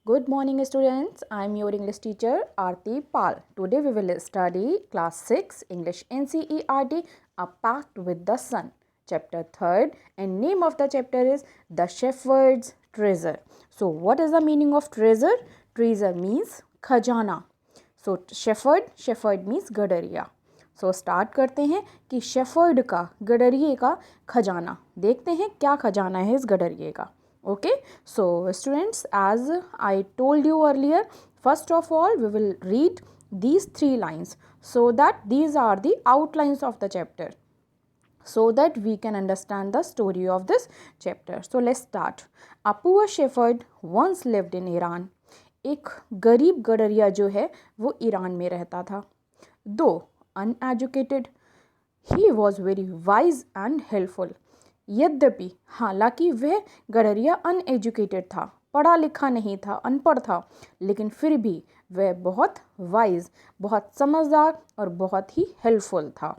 Good morning, students. I am your English teacher, Aarti Pal. Today we will study class 6 English NCERT, A Pact with the Sun, chapter 3rd, and name of the chapter is The Shepherd's Treasure. So what is the meaning of treasure? Treasure means खजाना. So shepherd means गडरिया. So start करते हैं कि shepherd का, गडरिये का खजाना. देखते हैं क्या खजाना है इस गडरिये का. Okay, so students, as I told you earlier, first of all we will read these 3 lines so that these are the outlines of the chapter, so that we can understand the story of this chapter. So let's start. A poor shepherd once lived in Iran. एक गरीब गडरिया जो है वो Iran में रहता था. Though uneducated, he was very wise and helpful. यद्यपि हालांकि वह गडरिया अनएजुकेटेड था, पढ़ा लिखा नहीं था, अनपढ़ था, लेकिन फिर भी वह बहुत वाइज, बहुत समझदार और बहुत ही हेल्पफुल था.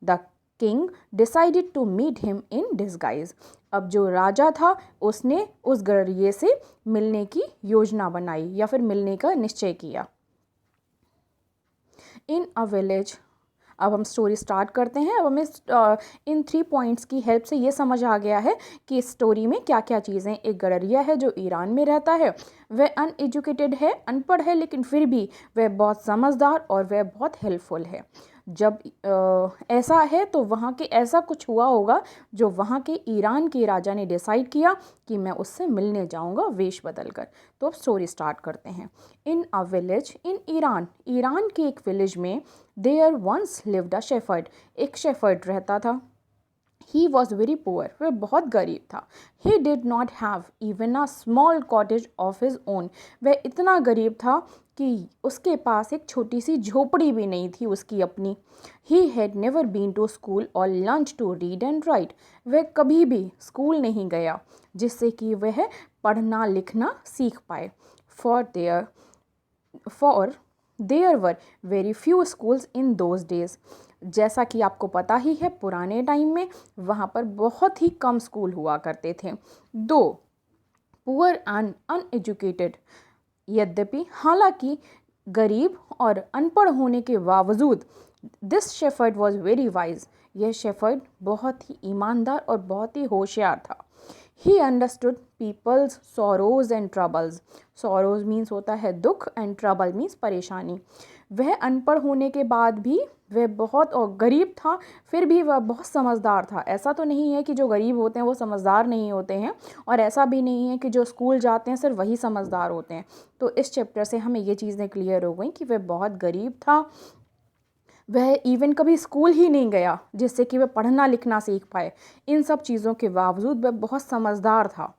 The king decided to meet him in disguise. अब जो राजा था उसने उस गडरिये से मिलने की योजना बनाई या फिर मिलने का निश्चय किया. इन अ विलेज. अब हम स्टोरी स्टार्ट करते हैं. अब हमें इन 3 पॉइंट्स की हेल्प से ये समझ आ गया है कि इस स्टोरी में क्या क्या चीज़ें. एक गडरिया है जो ईरान में रहता है, वह अनएजुकेटेड है, अनपढ़ है, लेकिन फिर भी वह बहुत समझदार और वह बहुत हेल्पफुल है. जब ऐसा है तो वहाँ के ऐसा कुछ हुआ होगा जो वहाँ के ईरान के राजा ने डिसाइड किया कि मैं उससे मिलने जाऊँगा वेश बदल कर. तो अब स्टोरी स्टार्ट करते हैं. In a village in Iran. Iran के एक विलेज में there once lived a shepherd. एक शेफर्ड रहता था. He was very poor. वह बहुत गरीब था. He did not have even a small cottage of his own. वह इतना गरीब था कि उसके पास एक छोटी सी झोपड़ी भी नहीं थी उसकी अपनी. He had never been to school और learned to read and write. वह कभी भी स्कूल नहीं गया जिससे कि वह पढ़ना लिखना सीख पाए. For there were very few schools in those days. जैसा कि आपको पता ही है, पुराने टाइम में वहाँ पर बहुत ही कम स्कूल हुआ करते थे. दो पुअर एंड अनएजुकेटेड. यद्यपि हालांकि गरीब और अनपढ़ होने के बावजूद this shepherd was very wise. यह शेफर्ड बहुत ही ईमानदार और बहुत ही होशियार था. He understood peoples sorrows and troubles. Sorrows means होता है दुख एंड ट्रबल मीन्स परेशानी. वह अनपढ़ होने के बाद भी वह बहुत और गरीब था, फिर भी वह बहुत समझदार था. ऐसा तो नहीं है कि जो गरीब होते हैं वो समझदार नहीं होते हैं, और ऐसा भी नहीं है कि जो स्कूल जाते हैं सिर्फ वही समझदार होते हैं. तो इस चैप्टर से हमें ये चीज़ें क्लियर हो गई कि वह बहुत गरीब था. वह इवन कभी स्कूल ही नहीं गया जिससे कि वह पढ़ना लिखना सीख पाए. इन सब चीज़ों के बावजूद वह बहुत समझदार था.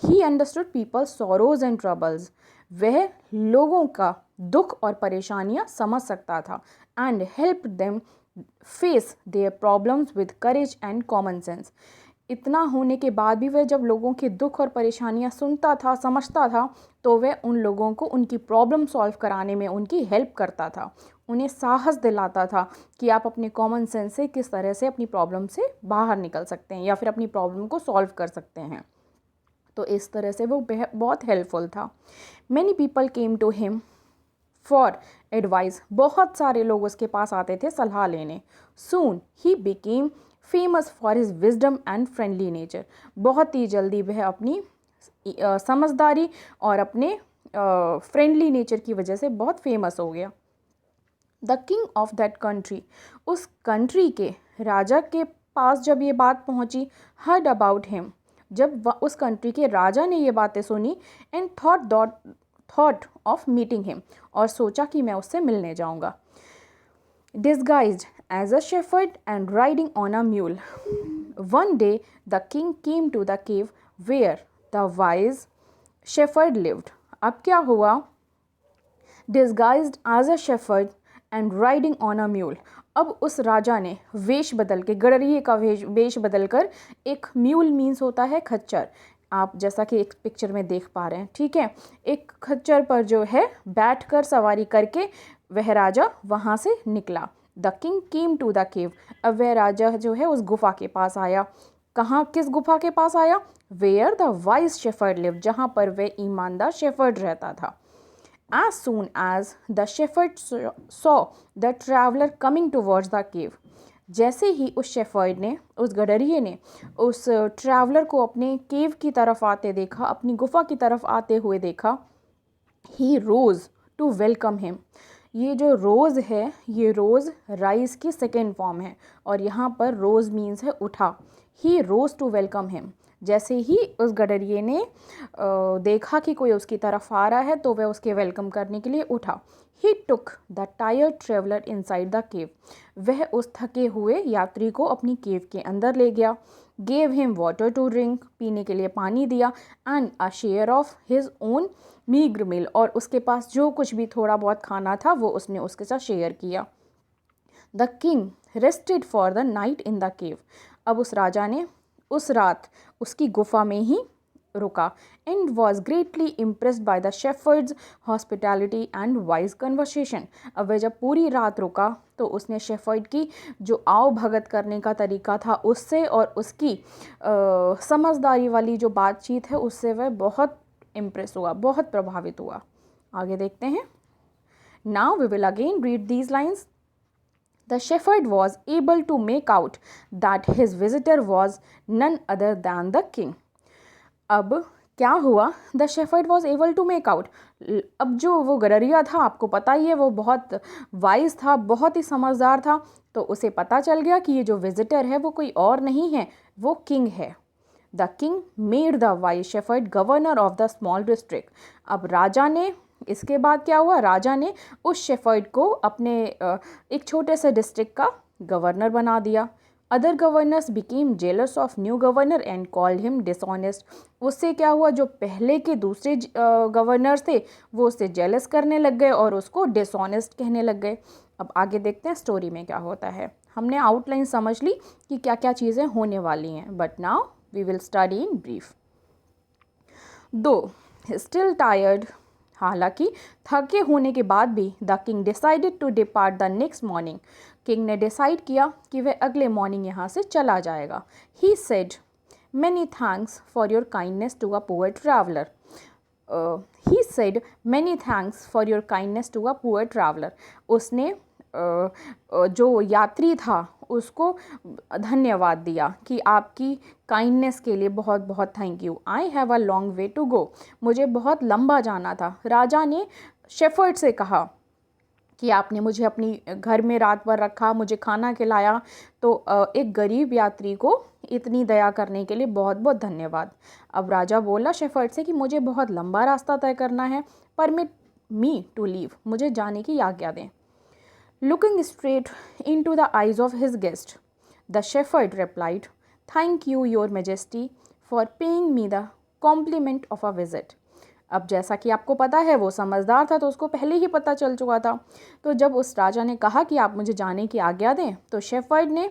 He understood people sorrows and troubles. वह लोगों का दुख और परेशानियां समझ सकता था. And help them face their problems with courage and common sense. इतना होने के बाद भी वह जब लोगों के दुख और परेशानियां सुनता था, समझता था, तो वह उन लोगों को उनकी प्रॉब्लम सॉल्व कराने में उनकी हेल्प करता था. उन्हें साहस दिलाता था कि आप अपने कॉमन सेंस से किस तरह से अपनी प्रॉब्लम से बाहर निकल सकते हैं या फिर अपनी प्रॉब्लम को सॉल्व कर सकते हैं. तो इस तरह से वो बहुत हेल्पफुल था. Many people came to him for advice. बहुत सारे लोग उसके पास आते थे सलाह लेने. Soon he became famous for his wisdom and friendly nature. बहुत ही जल्दी वह अपनी समझदारी और अपने फ्रेंडली नेचर की वजह से बहुत फेमस हो गया. The king of that country. उस कंट्री के राजा के पास जब ये बात पहुंची, हर्ड अबाउट हिम. जब उस कंट्री के राजा ने ये बातें सुनी, and thought of meeting him. और सोचा कि मैं उससे मिलने जाऊंगा. Disguised as a shepherd and riding on a mule. One day the king came to the cave where the wise shepherd lived. अब क्या हुआ? Disguised as a shepherd and riding on a mule. अब उस राजा ने वेश बदल के, गडरिये का वेश बदल कर, एक म्यूल मीन्स होता है खच्चर. आप जैसा कि एक पिक्चर में देख पा रहे हैं, ठीक है. एक खच्चर पर जो है बैठकर सवारी करके वह राजा वहाँ से निकला. The king came to the cave. अब वह राजा जो है उस गुफा के पास आया. कहाँ, किस गुफा के पास आया? Where the wise shepherd live, जहाँ पर वह ईमानदार शेफर्ड रहता था। As soon as the shepherd saw the traveler coming towards the cave, जैसे ही उस शेफर्ड ने, उस गडरिये ने उस ट्रैवलर को अपने केव की तरफ आते देखा, अपनी गुफा की तरफ आते हुए देखा, ही रोज़ टू वेलकम हिम। ये जो रोज़ है, ये रोज़ राइज की सेकेंड फॉर्म है और यहाँ पर रोज़ मीन्स है उठा। ही रोज़ टू वेलकम हिम, जैसे ही उस गडरिये ने देखा कि कोई उसकी तरफ आ रहा है तो वह उसके वेलकम करने के लिए उठा। He took the tired traveller inside the cave, वह उस थके हुए यात्री को अपनी केव के अंदर ले गया। Gave him water to drink, पीने के लिए पानी दिया। And a share of his own meagre meal, और उसके पास जो कुछ भी थोड़ा बहुत खाना था वो उसने उसके साथ शेयर किया। The king rested for the night in the cave, अब उस राजा ने उस रात उसकी गुफा में ही रुका। And was greatly impressed by the shepherd's hospitality and wise conversation, अब वह जब पूरी रात रुका तो उसने शेफर्ड की जो आओ भगत करने का तरीका था उससे और उसकी समझदारी वाली जो बातचीत है उससे वह बहुत इम्प्रेस हुआ, बहुत प्रभावित हुआ। आगे देखते हैं। Now we will again read these lines. The shepherd was able to make out that his visitor was none other than the king. अब क्या हुआ? The shepherd was able to make out. अब जो वो गडरिया था, आपको पता ही है, वो बहुत वाइज था, बहुत ही समझदार था, तो उसे पता चल गया कि ये जो विजिटर है वो कोई और नहीं है, वो किंग है। The king made the wise shepherd governor of the small district. अब राजा ने, इसके बाद क्या हुआ? राजा ने उस शेफर्ड को अपने एक छोटे से डिस्ट्रिक्ट का गवर्नर बना दिया। Other governors became jealous of new governor and called him dishonest. उससे क्या हुआ? जो पहले के दूसरे गवर्नर्स थे वो उससे जेलस करने लग गए और उसको डिसऑनेस्ट कहने लग गए। अब आगे देखते हैं स्टोरी में क्या होता है। हमने आउटलाइन समझ ली कि क्या क्या चीज़ें होने वाली हैं, but now we will study in brief. Though still tired, हालांकि थके होने के बाद भी, the king decided to depart the next morning, king ने डिसाइड किया कि वह अगले मॉर्निंग यहाँ से चला जाएगा। He said many thanks for your kindness to a poor traveller. He said many thanks for your kindness to a poor traveller. उसने जो यात्री था उसको धन्यवाद दिया कि आपकी काइंडनेस के लिए बहुत बहुत thank you. I have a long way to go, मुझे बहुत लंबा जाना था। राजा ने शेफर्ड से कहा कि आपने मुझे अपनी घर में रात भर रखा, मुझे खाना खिलाया, तो एक गरीब यात्री को इतनी दया करने के लिए बहुत बहुत धन्यवाद। अब राजा बोला शेफर्ड से कि मुझे बहुत लंबा रास्ता तय करना है, परमिट मी टू लीव, मुझे जाने की आज्ञा दें। Looking straight into the eyes of his guest, the shepherd replied, "Thank you, your majesty, for paying me the compliment of a visit." अब जैसा कि आपको पता है वो समझदार था तो उसको पहले ही पता चल चुका था। तो जब उस राजा ने कहा कि आप मुझे जाने की आज्ञा दें, तो शेफर्ड ने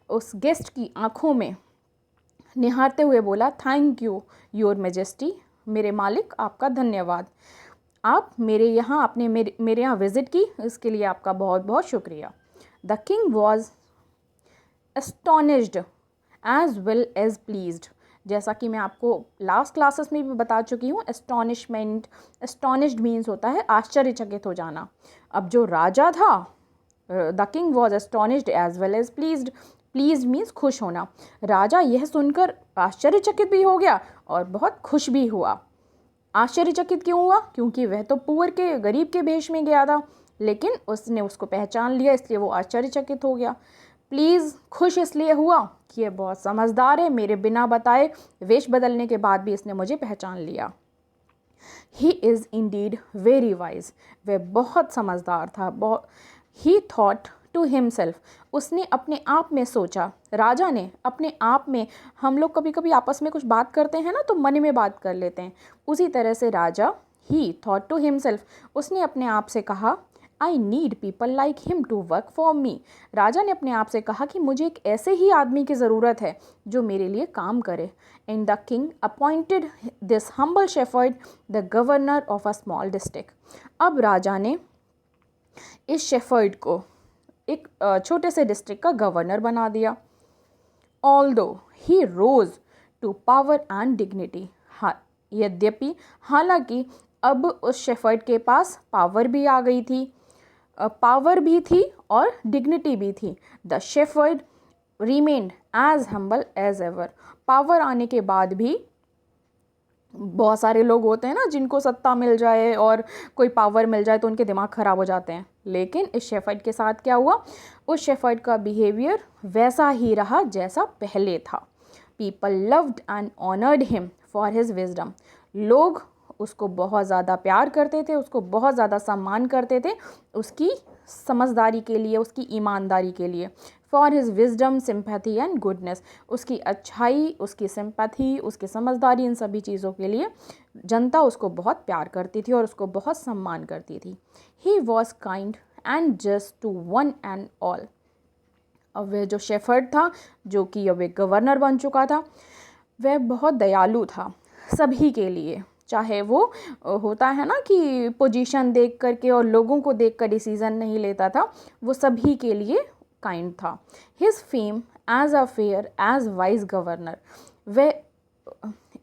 उस गेस्ट की आंखों में निहारते हुए बोला, थैंक यू योर मेजेस्टी, मेरे मालिक आपका धन्यवाद, आप मेरे यहाँ आपने मेरे यहाँ विज़िट की, इसके लिए आपका बहुत बहुत शुक्रिया। The king was astonished as well as pleased. जैसा कि मैं आपको लास्ट क्लासेस में भी बता चुकी हूँ, एस्टोनिश्ड मीन्स होता है आश्चर्यचकित हो जाना। अब जो राजा था, the king was astonished as well as pleased, please means खुश होना। राजा यह सुनकर आश्चर्यचकित भी हो गया और बहुत खुश भी हुआ। आश्चर्यचकित क्यों हुआ? क्योंकि वह तो पुअर के, गरीब के भेष में गया था, लेकिन उसने उसको पहचान लिया, इसलिए वो आश्चर्यचकित हो गया। प्लीज़ खुश इसलिए हुआ कि ये बहुत समझदार है, मेरे बिना बताए वेश बदलने के बाद भी इसने मुझे पहचान लिया। He is Indeed very wise, वह बहुत समझदार था। ही थॉट टू हिमसेल्फ, उसने अपने आप में सोचा। राजा ने अपने आप में, हम लोग कभी कभी आपस में कुछ बात करते हैं ना तो मन में बात कर लेते हैं, उसी तरह से राजा ही थॉट टू हिमसेल्फ, उसने अपने आप से कहा, I need people like him to work for me. राजा ने अपने आप से कहा कि मुझे एक ऐसे ही आदमी की ज़रूरत है जो मेरे लिए काम करे। And the king appointed this humble shepherd the governor of a small district. अब राजा ने इस शेफर्ड को एक छोटे से डिस्ट्रिक्ट का गवर्नर बना दिया। Although he rose to power and dignity. यद्यपि हालांकि अब उस शेफर्ड के पास पावर भी आ गई थी, पावर भी थी और डिग्निटी भी थी। The shepherd remained as humble as ever. Power आने के बाद भी, बहुत सारे लोग होते हैं ना जिनको सत्ता मिल जाए और कोई पावर मिल जाए तो उनके दिमाग ख़राब हो जाते हैं, लेकिन इस शेफर्ड के साथ क्या हुआ, उस शेफर्ड का बिहेवियर वैसा ही रहा जैसा पहले था। People loved and honoured him for his wisdom. लोग उसको बहुत ज़्यादा प्यार करते थे, उसको बहुत ज़्यादा सम्मान करते थे उसकी समझदारी के लिए, उसकी ईमानदारी के लिए। For his wisdom, sympathy and goodness. उसकी अच्छाई, उसकी सिंपैथी, उसकी समझदारी, इन सभी चीज़ों के लिए जनता उसको बहुत प्यार करती थी और उसको बहुत सम्मान करती थी। He was kind and just to one and all. अब वह जो शेफर्ड था, जो कि अब एक गवर्नर बन चुका था, वह बहुत दयालु था सभी के लिए। चाहे वो होता है ना कि पोजीशन देख करके और लोगों को देख कर डिसीज़न नहीं लेता था, वो सभी के लिए काइंड था। His fame as a fair as wise governor. वह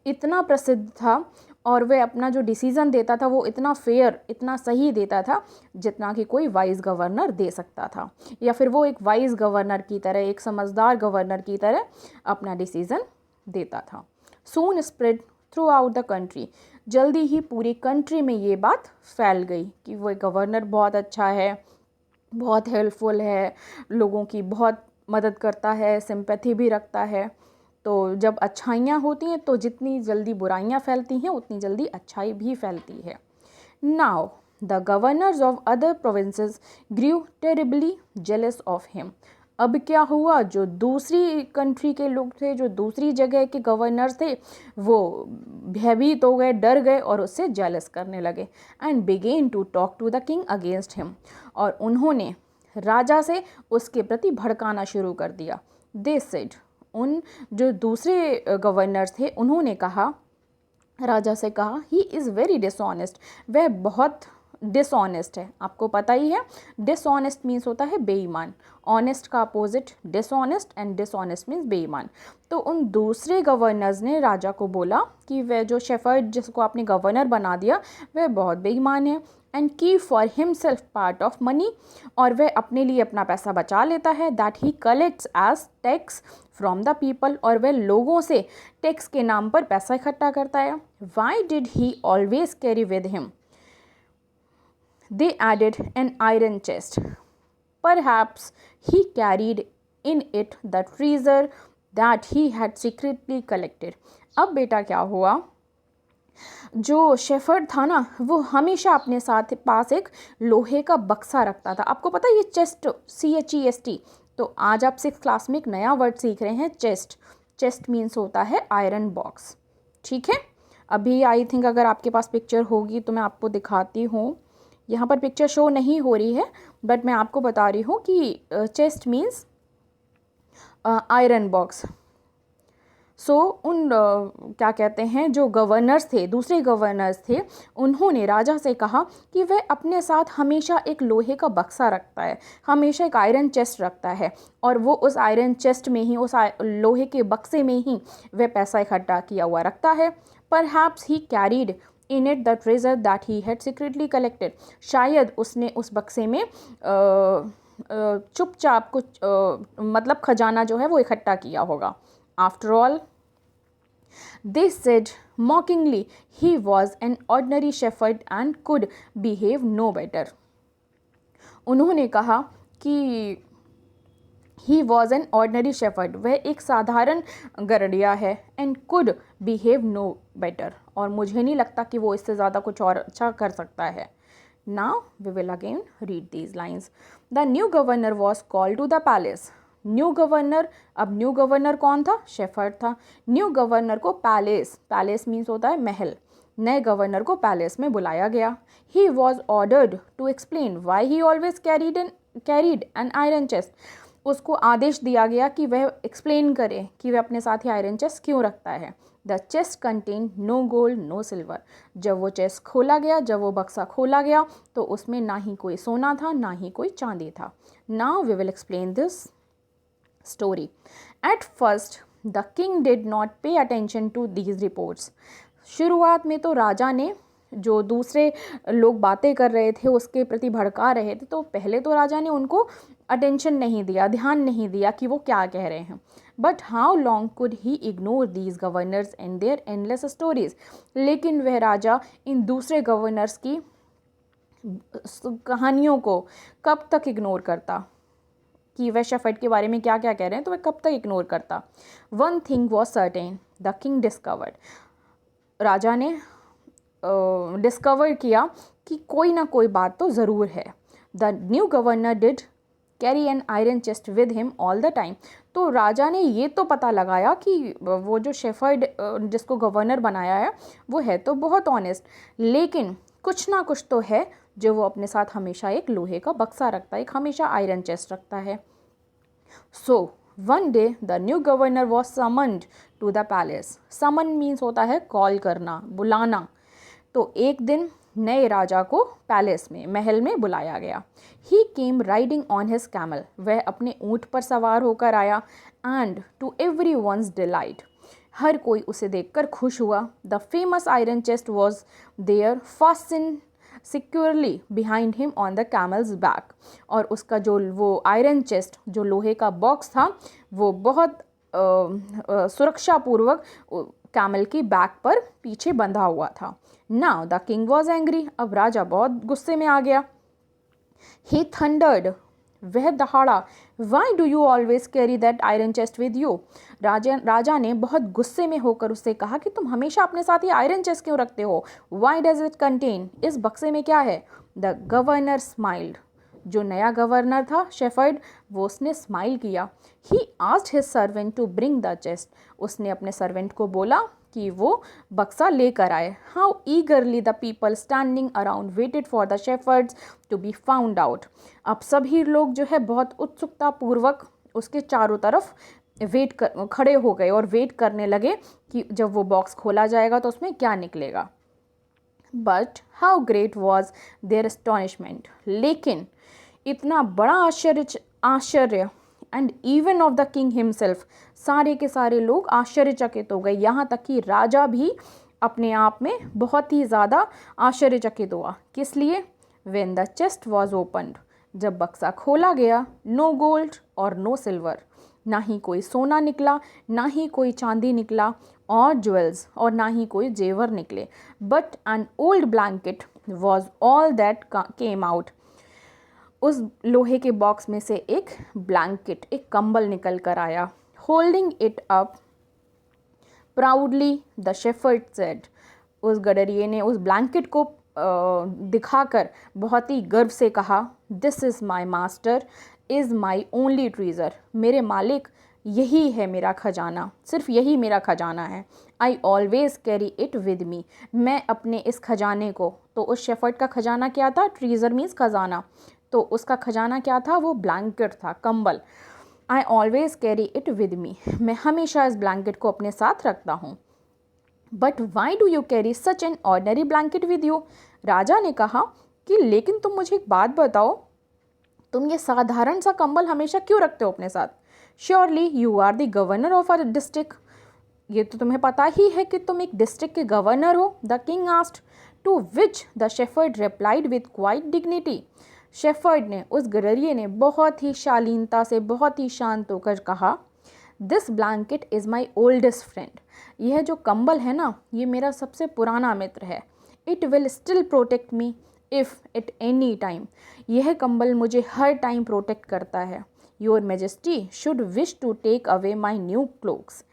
इतना प्रसिद्ध था और वह अपना जो डिसीज़न देता था वो इतना फेयर, इतना सही देता था जितना कि कोई वाइज गवर्नर दे सकता था, या फिर वो एक वाइज गवर्नर की तरह, एक समझदार गवर्नर की तरह अपना डिसीज़न देता था। Soon spread throughout the country. जल्दी ही पूरी कंट्री में ये बात फैल गई कि वो गवर्नर बहुत अच्छा है, बहुत हेल्पफुल है, लोगों की बहुत मदद करता है, सिंपैथी भी रखता है। तो जब अच्छाइयाँ होती हैं तो जितनी जल्दी बुराइयाँ फैलती हैं उतनी जल्दी अच्छाई भी फैलती है। Now the governors of other provinces grew terribly jealous of him. अब क्या हुआ, जो दूसरी कंट्री के लोग थे, जो दूसरी जगह के गवर्नर्स थे, वो भयभीत हो गए, डर गए और उससे जेलस करने लगे। And began to talk to the king against him. और उन्होंने राजा से उसके प्रति भड़काना शुरू कर दिया। दे सेड, उन जो दूसरे गवर्नर्स थे उन्होंने कहा, राजा से कहा, ही इज़ वेरी डिसऑनेस्ट। वह बहुत डिसऑनेस्ट है। आपको पता ही है डिसऑनेस्ट मीन्स होता है बेईमान, ऑनेस्ट का opposite dishonest, and dishonest means बेईमान। तो उन दूसरे गवर्नर्स ने राजा को बोला कि वह जो शेफर्ड जिसको आपने गवर्नर बना दिया वह बहुत बेईमान है। And keep for himself part of money, और वह अपने लिए अपना पैसा बचा लेता है। That he collects as tax from the people, और वह लोगों से टैक्स के नाम पर पैसा इकट्ठा करता है। Why did he always carry with him? They added an iron chest. Perhaps he carried in it the treasure that he had secretly collected. अब बेटा क्या हुआ, जो शेफर्ड था ना वो हमेशा अपने साथ पास एक लोहे का बक्सा रखता था। आपको पता है ये चेस्ट, CHEST। तो आज आप 6th क्लास में एक नया वर्ड सीख रहे हैं, चेस्ट। चेस्ट मीन्स होता है आयरन बॉक्स, ठीक है। अभी आई थिंक अगर आपके पास पिक्चर होगी तो मैं आपको दिखाती हूँ। यहाँ पर पिक्चर शो नहीं हो रही है बट मैं आपको बता रही हूँ कि चेस्ट मीन्स आयरन बॉक्स। सो उन क्या कहते हैं जो गवर्नर्स थे, दूसरे गवर्नर्स थे, उन्होंने राजा से कहा कि वह अपने साथ हमेशा एक लोहे का बक्सा रखता है, हमेशा एक आयरन चेस्ट रखता है, और वो उस आयरन चेस्ट में ही, उस लोहे के बक्से में ही वह पैसा इकट्ठा किया हुआ रखता है। Perhaps he carried in it the treasure that he had secretly collected. शायद उसने उस बक्से में चुपचाप कुछ मतलब खजाना जो है वो इकट्ठा किया होगा। After all they said mockingly he was an ordinary shepherd and could behave no better. उन्होंने कहा कि he was an ordinary shepherd, वह एक साधारण गरड़िया है, and could behave no better, और मुझे नहीं लगता कि वो इससे ज़्यादा कुछ और अच्छा कर सकता है। Now we will again read these lines. The new governor was called to the palace. New governor, अब न्यू गवर्नर कौन था? शेफर्ड था। न्यू गवर्नर को पैलेस, पैलेस मीन्स होता है महल, नए गवर्नर को पैलेस में बुलाया गया। He was ordered to explain why he always carried an iron chest. उसको आदेश दिया गया कि वह एक्सप्लेन करे कि वह अपने साथ ही आयरन चेस्ट क्यों रखता है। The chest contain no gold no silver. जब वो चेस्ट खोला गया, जब वो बक्सा खोला गया तो उसमें ना ही कोई सोना था ना ही कोई चांदी था। Now we will explain this story. At first the king did not pay attention to these reports. शुरुआत में तो राजा ने जो दूसरे लोग बातें कर रहे थे उसके प्रति भड़का रहे थे, तो पहले तो राजा ने उनको अटेंशन नहीं दिया, ध्यान नहीं दिया कि वो क्या कह रहे हैं। But how long could he ignore these governors and their endless stories. लेकिन वह राजा इन दूसरे गवर्नर्स की कहानियों को कब तक इग्नोर करता कि वह शेफर्ड के बारे में क्या क्या कह रहे हैं, तो वह कब तक इग्नोर करता। One thing was certain, the king discovered. राजा ने डिस्कवर किया कि कोई ना कोई बात तो ज़रूर है। The new governor did carry N iron chest with him all the time. तो राजा ने ये तो पता लगाया कि वो जो शेफर्ड जिसको गवर्नर बनाया है वो है तो बहुत ऑनेस्ट, लेकिन कुछ ना कुछ तो है जो वो अपने साथ हमेशा एक लोहे का बक्सा रखता है, एक हमेशा आयरन चेस्ट रखता है। So one day the new governor was summoned to the palace. Summon means होता है कॉल करना, बुलाना। तो एक दिन नए राजा को पैलेस में, महल में बुलाया गया। He came riding on his camel. वह अपने ऊँट पर सवार होकर आया। And to everyone's delight, हर कोई उसे देखकर खुश हुआ। The famous iron chest was there fastened securely behind him on the camel's back. और उसका जो वो आयरन चेस्ट, जो लोहे का बॉक्स था, वो बहुत सुरक्षापूर्वक कैमल की बैक पर पीछे बंधा हुआ था। Now the king was angry. अब राजा बहुत गुस्से में आ गया। ही थंडर्ड, वह दहाड़ा। Why do you always carry that iron chest with you. राजा ने बहुत गुस्से में होकर उससे कहा कि तुम हमेशा अपने साथ ये आयरन चेस्ट क्यों रखते हो। वाई डज इट कंटेन, इस बक्से में क्या है। The governor smiled. जो नया गवर्नर था शेफर्ड, वो उसने स्माइल किया। He asked his servant to bring the chest. उसने अपने सर्वेंट को बोला कि वो बक्सा लेकर आए। How eagerly the people standing around waited for the shepherd's to be found out. अब सभी लोग जो है बहुत उत्सुकता पूर्वक उसके चारों तरफ खड़े हो गए और वेट करने लगे कि जब वो बॉक्स खोला जाएगा तो उसमें क्या निकलेगा। But how great was their astonishment. लेकिन इतना बड़ा आश्चर्य and even of the king himself, सारे के सारे लोग आश्चर्यचकित हो गए। यहाँ तक कि राजा भी अपने आप में बहुत ही ज़्यादा आश्चर्यचकित हुआ। किस लिए। When the chest was opened, जब बक्सा खोला गया, नो गोल्ड और नो सिल्वर, ना ही कोई सोना निकला, ना ही कोई चांदी निकला और ज्वेल्स, और ना ही कोई जेवर निकले। But an old blanket was all that came out. उस लोहे के बॉक्स में से एक ब्लैंकेट, एक कंबल निकल कर आया। Holding it up proudly the shepherd said. उस गडरिये ने उस ब्लैंकेट को दिखाकर बहुत ही गर्व से कहा, this is my master, is my only treasure. मेरे मालिक, यही है मेरा खजाना, सिर्फ यही मेरा खजाना है। आई always carry it with me. मैं अपने इस खजाने को, तो उस शेफर्ड का खजाना क्या था, ट्रीजर मीन्स खजाना, तो उसका खजाना क्या था, वो ब्लैंकेट था, कंबल। I always carry it with me, मैं हमेशा इस ब्लैंकेट को अपने साथ रखता हूँ। But why do you carry such an ordinary blanket with you. राजा ने कहा कि लेकिन तुम मुझे एक बात बताओ, तुम ये साधारण सा कंबल हमेशा क्यों रखते हो अपने साथ। Surely you are the governor of a district. ये तो तुम्हें पता ही है कि तुम एक डिस्ट्रिक्ट के गवर्नर हो। The king asked, to which the shepherd replied with quite dignity. Shepherd ने, उस गडरिये ने बहुत ही शालीनता से, बहुत ही शांत होकर कहा, this blanket is my oldest friend. यह जो कंबल है ना, ये मेरा सबसे पुराना मित्र है। It will still protect me if at any time. यह कंबल मुझे हर टाइम प्रोटेक्ट करता है। Your majesty should wish to take away my new cloaks.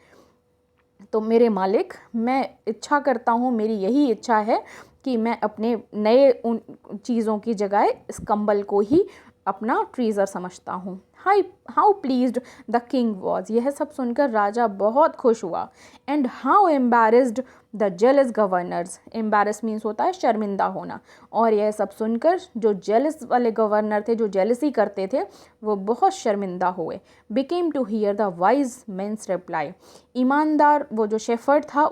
तो मेरे मालिक, मैं इच्छा करता हूँ, मेरी यही इच्छा है कि मैं अपने नए उन चीज़ों की जगह इस कंबल को ही अपना ट्रीज़र समझता हूँ। How pleased the king was. यह सब सुनकर राजा बहुत खुश हुआ। And how embarrassed the jealous governors. Embarrass means होता है शर्मिंदा होना। और यह सब सुनकर जो जेलस वाले गवर्नर थे, जो जेलसी करते थे, वो बहुत शर्मिंदा हुए। Became to hear the wise men's reply. ईमानदार वो जो शेफर्ड था,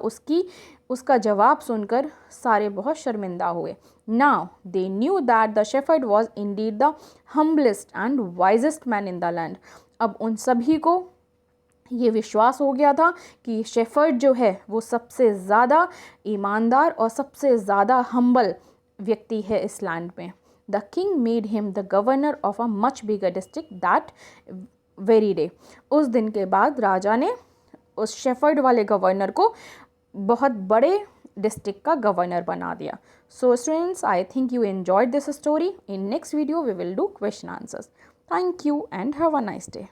उसका जवाब सुनकर सारे बहुत शर्मिंदा हुए। Now they knew that the shepherd was indeed the humblest and wisest man in the land. अब उन सभी को ये विश्वास हो गया था कि शेफर्ड जो है वो सबसे ज़्यादा ईमानदार और सबसे ज़्यादा हम्बल व्यक्ति है इस लैंड में। The king made him the governor of a much bigger district that very day. उस दिन के बाद राजा ने उस शेफर्ड वाले गवर्नर को बहुत बड़े डिस्ट्रिक्ट का गवर्नर बना दिया। So students, I think you enjoyed this story. In next video we will do question answers. Thank you and have a nice day.